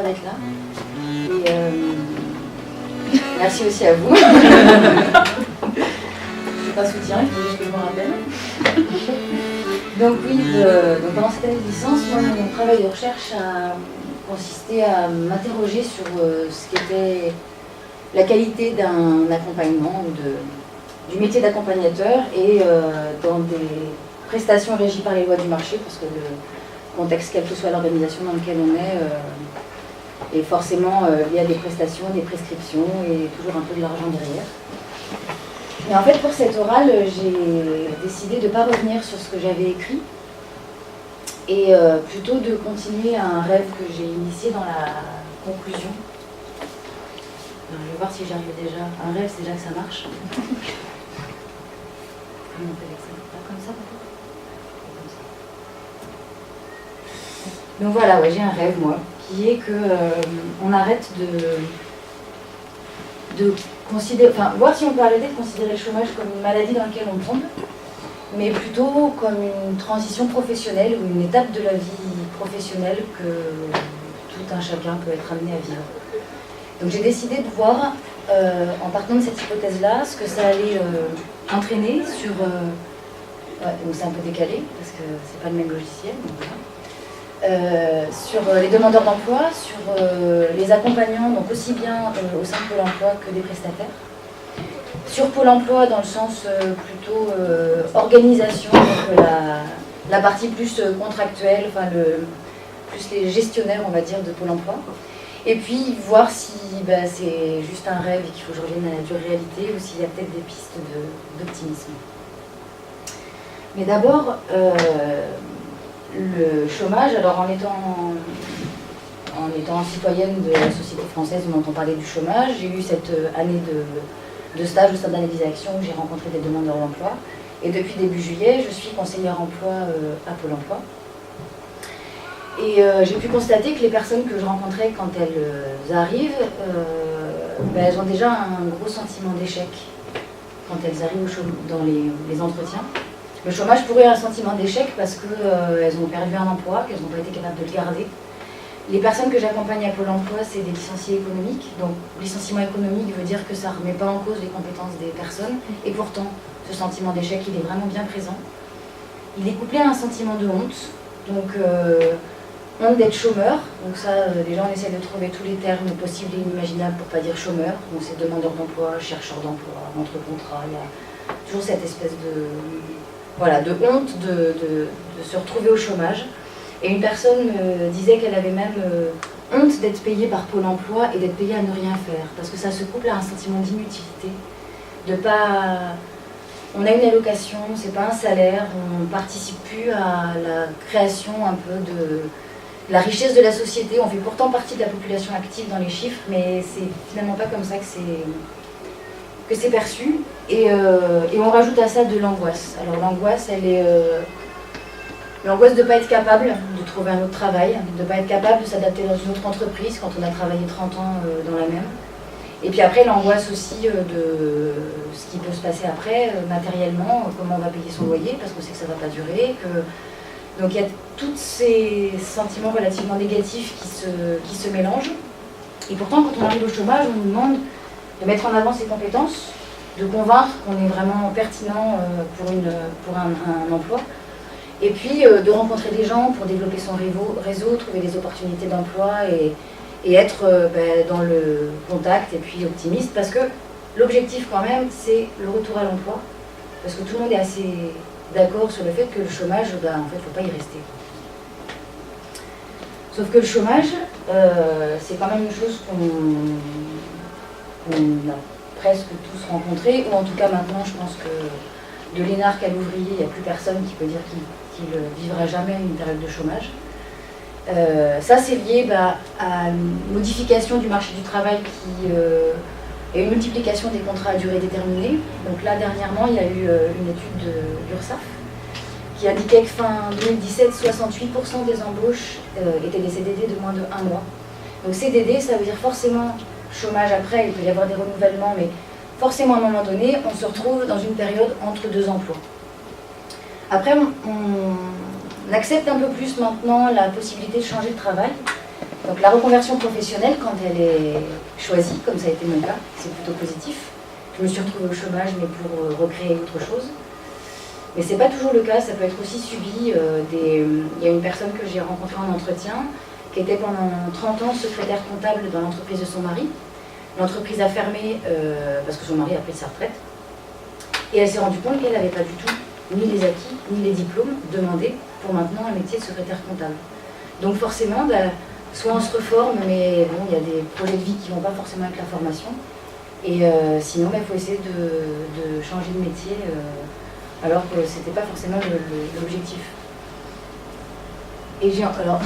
fois d'être là. Et merci aussi à vous. C'est un soutien, il faut juste que je me rappelle. Donc oui, donc pendant cette année de licence, moi, mon travail de recherche a consisté à m'interroger sur ce qu'était la qualité d'un accompagnement ou du métier d'accompagnateur et dans des prestations régies par les lois du marché, parce que le contexte, quelle que soit l'organisation dans laquelle on est forcément lié à des prestations, des prescriptions et toujours un peu de l'argent derrière. Mais en fait, pour cette orale, j'ai décidé de ne pas revenir sur ce que j'avais écrit et plutôt de continuer un rêve que j'ai initié dans la conclusion. Alors, je vais voir si j'arrive déjà. Un rêve, c'est déjà que ça marche. Comment on fait avec ça? Pas comme ça, peut-être? Donc voilà, ouais, j'ai un rêve, moi, qui est que on arrête de considérer, enfin, voir si on peut arrêter de considérer le chômage comme une maladie dans laquelle on tombe, mais plutôt comme une transition professionnelle ou une étape de la vie professionnelle que tout un chacun peut être amené à vivre. Donc j'ai décidé de voir, en partant de cette hypothèse-là, ce que ça allait entraîner sur... ouais, donc c'est un peu décalé, parce que c'est pas le même logiciel, donc voilà. Sur les demandeurs d'emploi, sur les accompagnants, donc aussi bien au sein de Pôle emploi que des prestataires. Sur Pôle emploi dans le sens plutôt organisation, donc la partie plus contractuelle, enfin plus les gestionnaires, on va dire, de Pôle emploi. Et puis voir si c'est juste un rêve et qu'il faut que je revienne à la dure réalité ou s'il y a peut-être des pistes d'optimisme. Mais d'abord, le chômage, alors en étant citoyenne de la société française, on entend parler du chômage. J'ai eu cette année de stage au sein d'Analyse et Action où j'ai rencontré des demandeurs d'emploi. Et depuis début juillet, je suis conseillère emploi à Pôle emploi. Et j'ai pu constater que les personnes que je rencontrais quand elles arrivent, elles ont déjà un gros sentiment d'échec quand elles arrivent dans les entretiens. Le chômage pourrait être un sentiment d'échec parce qu'elles ont perdu un emploi, qu'elles n'ont pas été capables de le garder. Les personnes que j'accompagne à Pôle emploi, c'est des licenciés économiques. Donc, licenciement économique veut dire que ça ne remet pas en cause les compétences des personnes. Et pourtant, ce sentiment d'échec, il est vraiment bien présent. Il est couplé à un sentiment de honte. Donc, honte d'être chômeur. Donc ça, déjà, on essaie de trouver tous les termes possibles et inimaginables pour ne pas dire chômeur. Donc, c'est demandeur d'emploi, chercheur d'emploi, entre-contrat. Il y a toujours cette espèce de honte de se retrouver au chômage. Et une personne disait qu'elle avait même honte d'être payée par Pôle emploi et d'être payée à ne rien faire. Parce que ça se couple à un sentiment d'inutilité. On a une allocation, c'est pas un salaire, on ne participe plus à la création un peu de la richesse de la société. On fait pourtant partie de la population active dans les chiffres, mais c'est finalement pas comme ça que c'est perçu. Et on rajoute à ça de l'angoisse. Alors l'angoisse, elle est l'angoisse de ne pas être capable de trouver un autre travail, de ne pas être capable de s'adapter dans une autre entreprise quand on a travaillé 30 ans dans la même. Et puis après, l'angoisse aussi de ce qui peut se passer après, matériellement, comment on va payer son loyer, parce qu'on sait que ça ne va pas durer. Donc il y a tous ces sentiments relativement négatifs qui se mélangent. Et pourtant, quand on arrive au chômage, on nous demande de mettre en avant ses compétences, de convaincre qu'on est vraiment pertinent pour un emploi. Et puis de rencontrer des gens pour développer son réseau, trouver des opportunités d'emploi et être dans le contact et puis optimiste, parce que l'objectif quand même, c'est le retour à l'emploi, parce que tout le monde est assez d'accord sur le fait que le chômage, en fait, il ne faut pas y rester. Sauf que le chômage, c'est quand même une chose qu'on a presque tous rencontré, ou en tout cas maintenant, je pense que de l'énarque à l'ouvrier, il n'y a plus personne qui peut dire qu'il ne vivra jamais une période de chômage. Ça, c'est lié à une modification du marché du travail et une multiplication des contrats à durée déterminée. Donc là, dernièrement, il y a eu une étude de l'URSSAF qui indiquait que fin 2017, 68% des embauches étaient des CDD de moins de 1 mois. Donc CDD, ça veut dire forcément chômage après, il peut y avoir des renouvellements, mais forcément à un moment donné, on se retrouve dans une période entre deux emplois. Après, on accepte un peu plus maintenant la possibilité de changer de travail. Donc la reconversion professionnelle, quand elle est choisie, comme ça a été mon cas, c'est plutôt positif. Je me suis retrouvée au chômage, mais pour recréer autre chose. Mais ce n'est pas toujours le cas, ça peut être aussi subi. Il y a une personne que j'ai rencontrée en entretien, qui était pendant 30 ans secrétaire comptable dans l'entreprise de son mari. L'entreprise a fermé parce que son mari a pris sa retraite. Et elle s'est rendue compte qu'elle n'avait pas du tout ni les acquis, ni les diplômes demandés pour maintenant un métier de secrétaire comptable. Donc forcément, soit on se reforme, mais bon, il y a des projets de vie qui ne vont pas forcément avec la formation. Et sinon, il faut essayer de changer de métier alors que ce n'était pas forcément l'objectif. Et alors,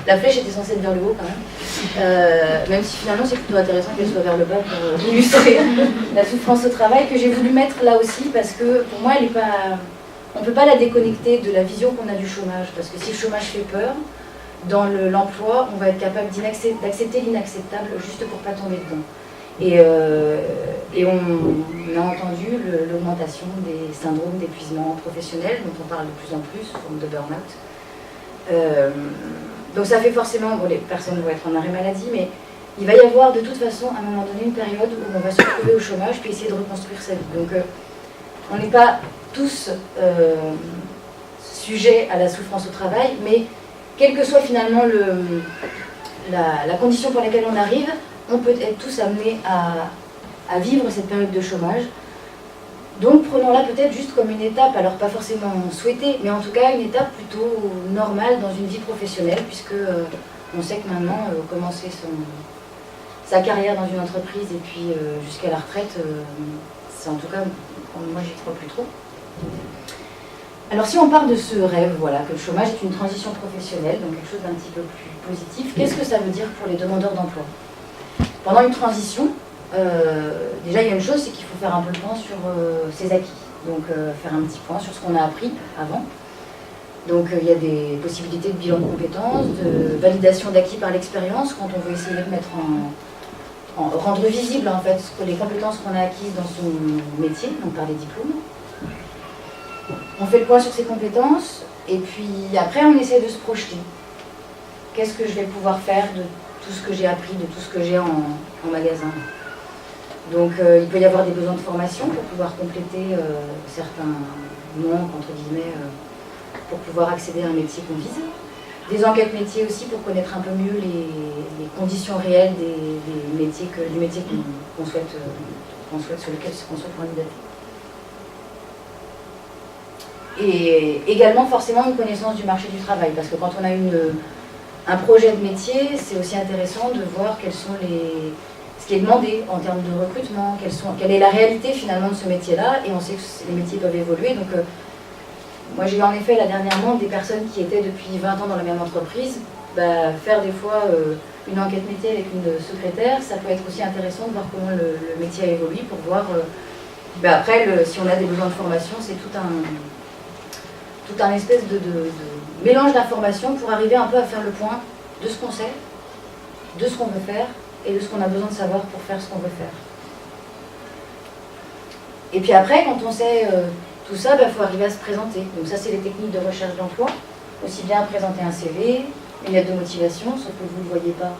la flèche était censée être vers le haut quand même, même si finalement c'est plutôt intéressant qu'elle soit vers le bas pour illustrer la souffrance au travail, que j'ai voulu mettre là aussi parce que pour moi, on ne peut pas la déconnecter de la vision qu'on a du chômage, parce que si le chômage fait peur, dans l'emploi, on va être capable d'accepter l'inacceptable juste pour ne pas tomber dedans. Et on a entendu l'augmentation des syndromes d'épuisement professionnel, dont on parle de plus en plus, sous forme de burn-out. Donc ça fait forcément, bon, les personnes vont être en arrêt maladie, mais il va y avoir de toute façon à un moment donné une période où on va se retrouver au chômage puis essayer de reconstruire sa vie. Donc on n'est pas tous sujets à la souffrance au travail, mais quelle que soit finalement la condition pour laquelle on arrive, on peut être tous amenés à vivre cette période de chômage. Donc prenons-la peut-être juste comme une étape, alors pas forcément souhaitée, mais en tout cas une étape plutôt normale dans une vie professionnelle, puisque on sait que maintenant, commencer sa carrière dans une entreprise et puis jusqu'à la retraite, c'est en tout cas, moi j'y crois plus trop. Alors si on part de ce rêve, voilà, que le chômage est une transition professionnelle, donc quelque chose d'un petit peu plus positif, qu'est-ce que ça veut dire pour les demandeurs d'emploi? Pendant une transition, déjà il y a une chose, c'est qu'il faut faire un peu le point sur ses acquis, donc faire un petit point sur ce qu'on a appris avant. Donc il y a des possibilités de bilan de compétences, de validation d'acquis par l'expérience, quand on veut essayer de mettre rendre visible en fait les compétences qu'on a acquises dans son métier, donc par les diplômes. On fait le point sur ses compétences, et puis après on essaie de se projeter. Qu'est-ce que je vais pouvoir faire de tout ce que j'ai appris, de tout ce que j'ai en magasin. Donc il peut y avoir des besoins de formation pour pouvoir compléter certains manques, entre guillemets, pour pouvoir accéder à un métier qu'on vise. Des enquêtes métiers aussi pour connaître un peu mieux les conditions réelles du métier qu'on souhaite, sur lequel on souhaite candidater. Et également forcément une connaissance du marché du travail, parce que quand on a un projet de métier, c'est aussi intéressant de voir ce qui est demandé en termes de recrutement, quelle est la réalité finalement de ce métier-là, et on sait que les métiers peuvent évoluer. Donc, moi j'ai eu en effet là dernièrement des personnes qui étaient depuis 20 ans dans la même entreprise, faire des fois une enquête métier avec une secrétaire, ça peut être aussi intéressant de voir comment le métier a évolué pour voir, après si on a des besoins de formation, c'est tout un espèce de mélange d'informations pour arriver un peu à faire le point de ce qu'on sait, de ce qu'on veut faire et de ce qu'on a besoin de savoir pour faire ce qu'on veut faire. Et puis après, quand on sait tout ça, faut arriver à se présenter. Donc ça, c'est les techniques de recherche d'emploi. Aussi bien présenter un CV, une lettre de motivation, sauf que vous ne le voyez pas,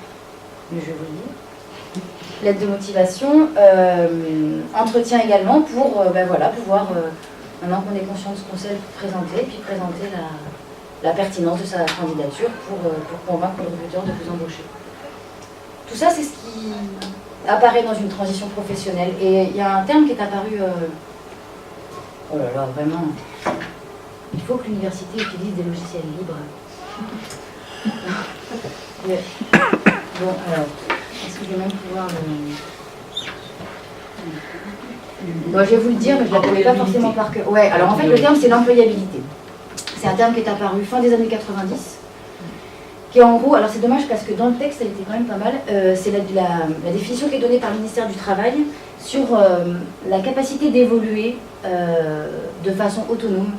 mais je vais vous le dire. Lettre de motivation, entretien également pour pouvoir, maintenant qu'on est conscient de ce qu'on sait, présenter, puis présenter la pertinence de sa candidature pour convaincre le recruteur de vous embaucher. Tout ça, c'est ce qui apparaît dans une transition professionnelle. Et il y a un terme qui est apparu... oh là là, vraiment... Il faut que l'université utilise des logiciels libres. Bon, alors... Est-ce que je vais même pouvoir Bon, je vais vous le dire, mais je ne la connais pas forcément par cœur. Ouais, alors en fait, le terme, c'est l'employabilité. C'est un terme qui est apparu fin des années 90, qui est en gros, alors c'est dommage parce que dans le texte, elle était quand même pas mal, c'est la définition qui est donnée par le ministère du Travail sur la capacité d'évoluer de façon autonome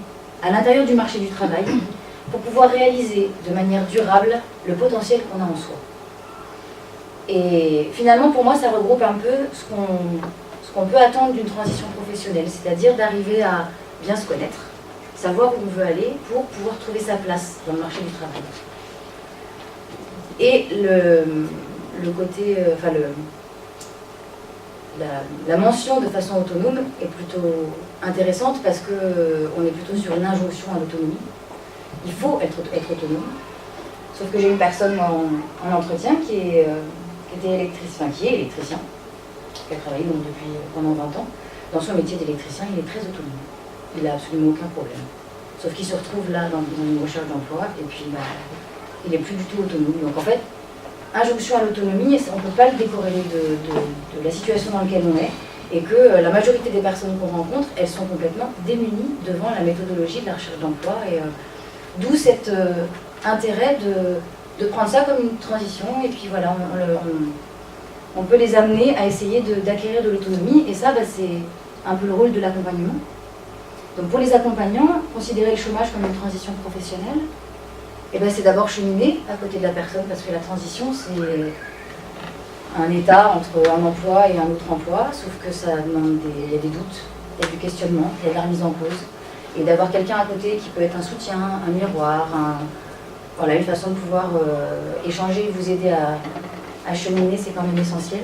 à l'intérieur du marché du travail pour pouvoir réaliser de manière durable le potentiel qu'on a en soi. Et finalement, pour moi, ça regroupe un peu ce qu'on peut attendre d'une transition professionnelle, c'est-à-dire d'arriver à bien se connaître, savoir où on veut aller pour pouvoir trouver sa place dans le marché du travail. Et le côté, la mention de façon autonome est plutôt intéressante parce qu'on est plutôt sur une injonction à l'autonomie. Il faut être autonome. Sauf que j'ai une personne en entretien qui est électricien, qui a travaillé donc depuis pendant 20 ans. Dans son métier d'électricien, il est très autonome. Il n'a absolument aucun problème. Sauf qu'il se retrouve là dans une recherche d'emploi et puis il n'est plus du tout autonome. Donc en fait, injonction à l'autonomie, on ne peut pas le décorréler de la situation dans laquelle on est, et que la majorité des personnes qu'on rencontre, elles sont complètement démunies devant la méthodologie de la recherche d'emploi, et d'où cet intérêt de prendre ça comme une transition, et puis voilà, on peut les amener à essayer d'acquérir de l'autonomie, et ça, c'est un peu le rôle de l'accompagnement. Donc pour les accompagnants, considérer le chômage comme une transition professionnelle, c'est d'abord cheminer à côté de la personne, parce que la transition, c'est un état entre un emploi et un autre emploi, sauf que ça demande il y a des doutes, il y a du questionnement, il y a de la remise en cause. Et d'avoir quelqu'un à côté qui peut être un soutien, un miroir, une façon de pouvoir échanger, vous aider à cheminer, c'est quand même essentiel.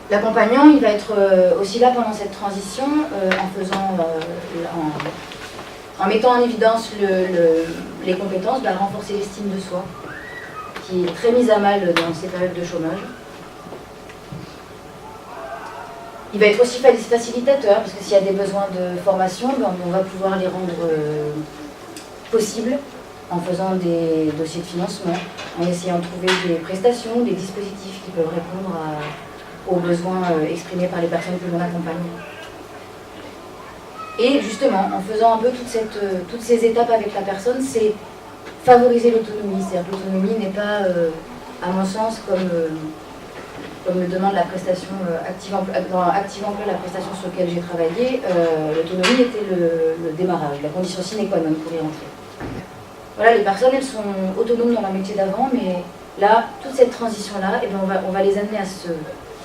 L'accompagnant, il va être aussi là pendant cette transition, en mettant en évidence les compétences, renforcer l'estime de soi, qui est très mise à mal dans ces périodes de chômage. Il va être aussi facilitateur, parce que s'il y a des besoins de formation, on va pouvoir les rendre possibles en faisant des dossiers de financement, en essayant de trouver des prestations, des dispositifs qui peuvent répondre aux besoins exprimés par les personnes que l'on accompagne. Et justement, en faisant un peu toutes ces étapes avec la personne, c'est favoriser l'autonomie. C'est-à-dire que l'autonomie n'est pas, à mon sens, comme le demande la prestation Active Emploi, la prestation sur laquelle j'ai travaillé, l'autonomie était le démarrage, la condition sine qua non pour y rentrer. Voilà, les personnes, elles sont autonomes dans leur métier d'avant, mais là, toute cette transition-là, on va les amener à se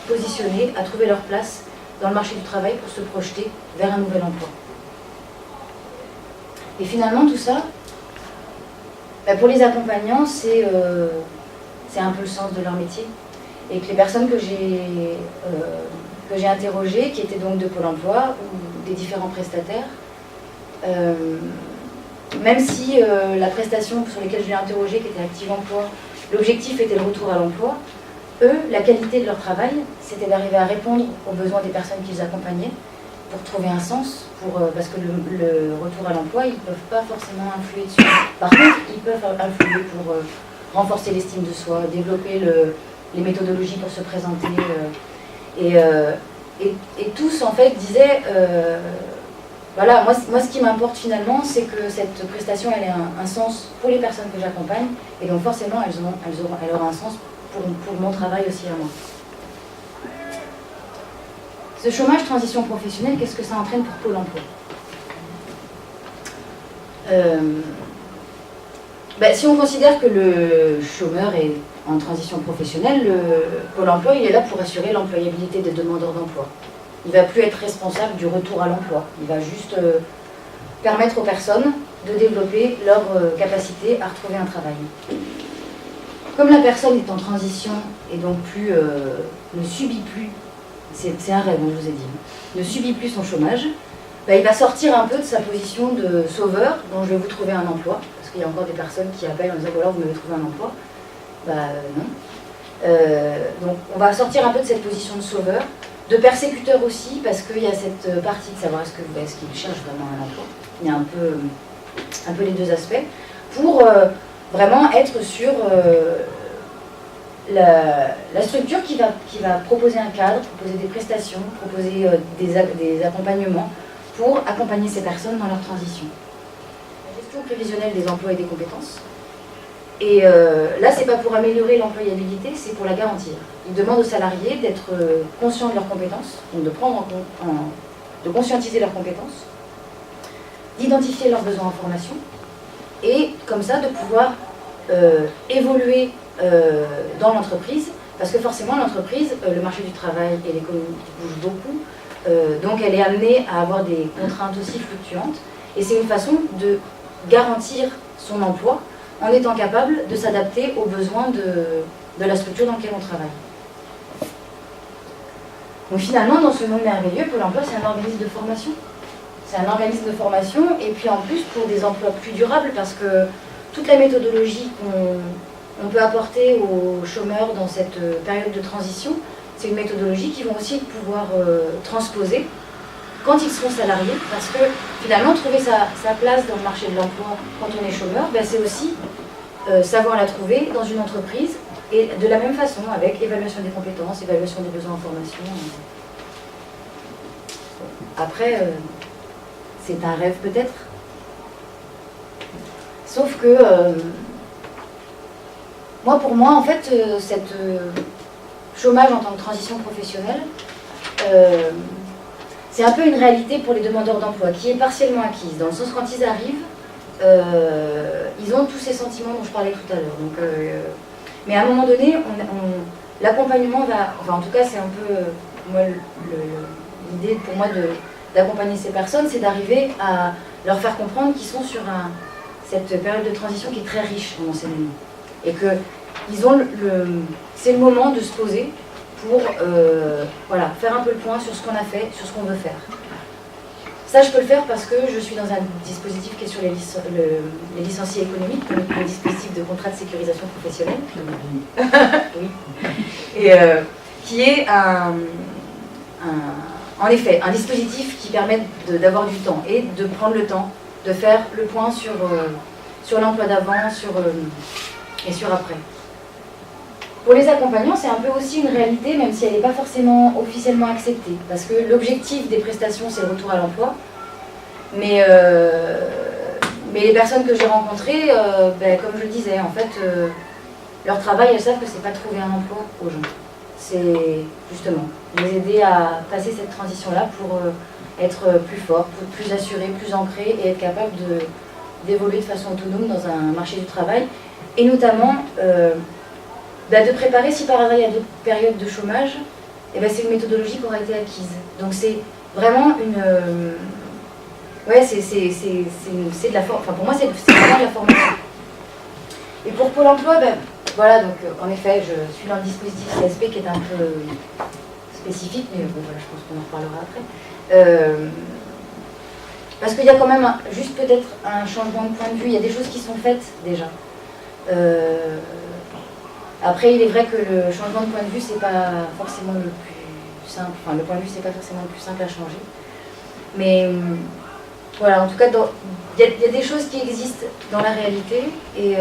positionner, à trouver leur place dans le marché du travail pour se projeter vers un nouvel emploi. Et finalement, tout ça, pour les accompagnants, c'est un peu le sens de leur métier. Et que les personnes que j'ai interrogées, qui étaient donc de Pôle emploi ou des différents prestataires, même si la prestation sur laquelle je l'ai interrogée, qui était Active Emploi, l'objectif était le retour à l'emploi, eux, la qualité de leur travail, c'était d'arriver à répondre aux besoins des personnes qu'ils accompagnaient pour trouver un sens, parce que le retour à l'emploi, ils ne peuvent pas forcément influer dessus. Par contre, ils peuvent influer pour renforcer l'estime de soi, développer les méthodologies pour se présenter. Et tous, en fait, disaient, voilà, moi ce qui m'importe finalement, c'est que cette prestation, elle ait un sens pour les personnes que j'accompagne, et donc forcément, elle aura un sens pour mon travail aussi à moi. Ce chômage transition professionnelle, qu'est-ce que ça entraîne pour Pôle emploi ? Si on considère que le chômeur est en transition professionnelle, Pôle emploi, il est là pour assurer l'employabilité des demandeurs d'emploi. Il ne va plus être responsable du retour à l'emploi. Il va juste permettre aux personnes de développer leur capacité à retrouver un travail. Comme la personne est en transition et donc ne subit plus, c'est un rêve, je vous ai dit, ne subit plus son chômage, il va sortir un peu de sa position de sauveur, dont je vais vous trouver un emploi, parce qu'il y a encore des personnes qui appellent en disant voilà, vous m'avez trouvé un emploi. Non. Donc on va sortir un peu de cette position de sauveur, de persécuteur aussi, parce qu'il y a cette partie de savoir est-ce qu'il cherche vraiment un emploi. Il y a un peu les deux aspects, pour vraiment être sur la structure qui va proposer un cadre, proposer des prestations, proposer des accompagnements pour accompagner ces personnes dans leur transition. La gestion prévisionnelle des emplois et des compétences. Et là, c'est pas pour améliorer l'employabilité, c'est pour la garantir. Ils demandent aux salariés d'être conscients de leurs compétences, donc de conscientiser leurs compétences, d'identifier leurs besoins en formation, et comme ça de pouvoir évoluer dans l'entreprise, parce que forcément l'entreprise, le marché du travail et l'économie bougent beaucoup, donc elle est amenée à avoir des contraintes aussi fluctuantes, et c'est une façon de garantir son emploi en étant capable de s'adapter aux besoins de la structure dans laquelle on travaille. Donc finalement, dans ce monde merveilleux, Pôle emploi, c'est un organisme de formation. C'est un organisme de formation, et puis en plus pour des emplois plus durables, parce que toute la méthodologie qu'on peut apporter aux chômeurs dans cette période de transition, c'est une méthodologie qu'ils vont aussi pouvoir transposer quand ils seront salariés, parce que finalement, trouver sa place dans le marché de l'emploi quand on est chômeur, ben, c'est aussi savoir la trouver dans une entreprise, et de la même façon, avec évaluation des compétences, évaluation des besoins en formation. Après, c'est un rêve peut-être. Sauf que, pour moi, en fait, cette chômage en tant que transition professionnelle, c'est un peu une réalité pour les demandeurs d'emploi, qui est partiellement acquise, dans le sens quand ils arrivent, ils ont tous ces sentiments dont je parlais tout à l'heure. Donc, mais à un moment donné, l'accompagnement va... Enfin, en tout cas, c'est un peu... moi, l'idée pour moi d'accompagner ces personnes, c'est d'arriver à leur faire comprendre qu'ils sont sur cette période de transition qui est très riche en enseignement. Et que c'est le moment de se poser pour faire un peu le point sur ce qu'on a fait, sur ce qu'on veut faire. Ça, je peux le faire parce que je suis dans un dispositif qui est sur les licenciés économiques, le dispositif de contrat de sécurisation professionnelle. Oui. Et qui est en effet un dispositif qui permet d'avoir du temps et de prendre le temps de faire le point sur l'emploi d'avant et sur après. Pour les accompagnants, c'est un peu aussi une réalité, même si elle n'est pas forcément officiellement acceptée. Parce que l'objectif des prestations, c'est le retour à l'emploi. Mais les personnes que j'ai rencontrées, comme je le disais, en fait, leur travail, elles savent que c'est pas trouver un emploi aux gens. C'est justement les aider à passer cette transition-là pour être plus fort, plus assuré, plus ancré et être capable d'évoluer de façon autonome dans un marché du travail. Et notamment... de préparer, si par hasard il y a d'autres périodes de chômage, c'est une méthodologie qui aura été acquise. Donc c'est vraiment une... c'est de la formation. Enfin, pour moi, c'est vraiment de la formation. Et pour Pôle emploi, donc en effet, je suis dans le dispositif CSP qui est un peu spécifique, mais bon, voilà, je pense qu'on en reparlera après. Parce qu'il y a quand même juste peut-être un changement de point de vue. Il y a des choses qui sont faites déjà. Après, il est vrai que le changement de point de vue, c'est pas forcément le plus simple. Enfin, le point de vue, c'est pas forcément le plus simple à changer. Mais voilà, en tout cas, il y a des choses qui existent dans la réalité et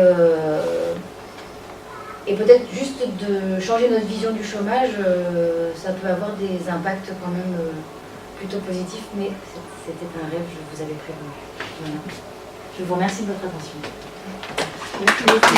peut-être juste de changer notre vision du chômage, ça peut avoir des impacts quand même plutôt positifs. Mais c'était un rêve, je vous avais prévenu. Voilà. Je vous remercie de votre attention. Merci beaucoup.